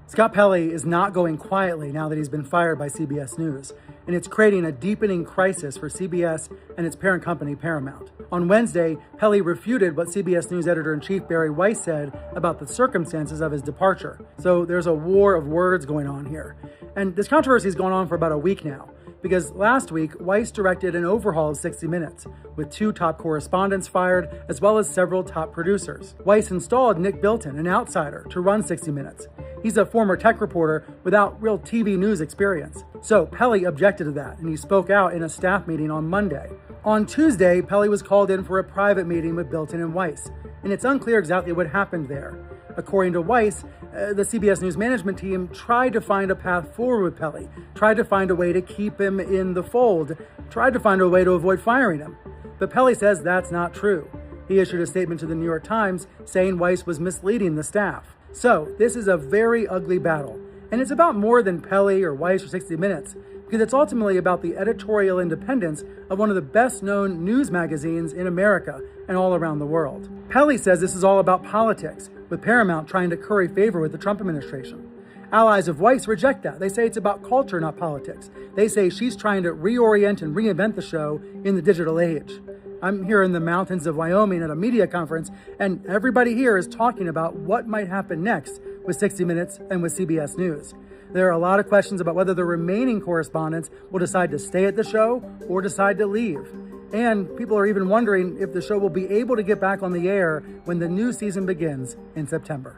Scott Pelley is not going quietly now that he's been fired by CBS News, and it's creating a deepening crisis for CBS and its parent company, Paramount. On Wednesday, Pelley refuted what CBS News editor-in-chief Bari Weiss said about the circumstances of his departure. So there's a war of words going on here. And this controversy has gone on for about a week now, because last week, Weiss directed an overhaul of 60 Minutes, with 2 top correspondents fired, as well as several top producers. Weiss installed Nick Bilton, an outsider, to run 60 Minutes. He's a former tech reporter without real TV news experience. So Pelley objected to that, and he spoke out in a staff meeting on Monday. On Tuesday, Pelley was called in for a private meeting with Bilton and Weiss, and it's unclear exactly what happened there. According to Weiss, the CBS News management team tried to find a path forward with Pelley, tried to find a way to keep him in the fold, tried to find a way to avoid firing him. But Pelley says that's not true. He issued a statement to the New York Times saying Weiss was misleading the staff. So this is a very ugly battle, and it's about more than Pelley or Weiss or 60 Minutes, because it's ultimately about the editorial independence of one of the best-known news magazines in America and all around the world. Pelley says this is all about politics, with Paramount trying to curry favor with the Trump administration. Allies of Weiss reject that. They say it's about culture, not politics. They say she's trying to reorient and reinvent the show in the digital age. I'm here in the mountains of Wyoming at a media conference, and everybody here is talking about what might happen next with 60 Minutes and with CBS News. There are a lot of questions about whether the remaining correspondents will decide to stay at the show or decide to leave. And people are even wondering if the show will be able to get back on the air when the new season begins in September.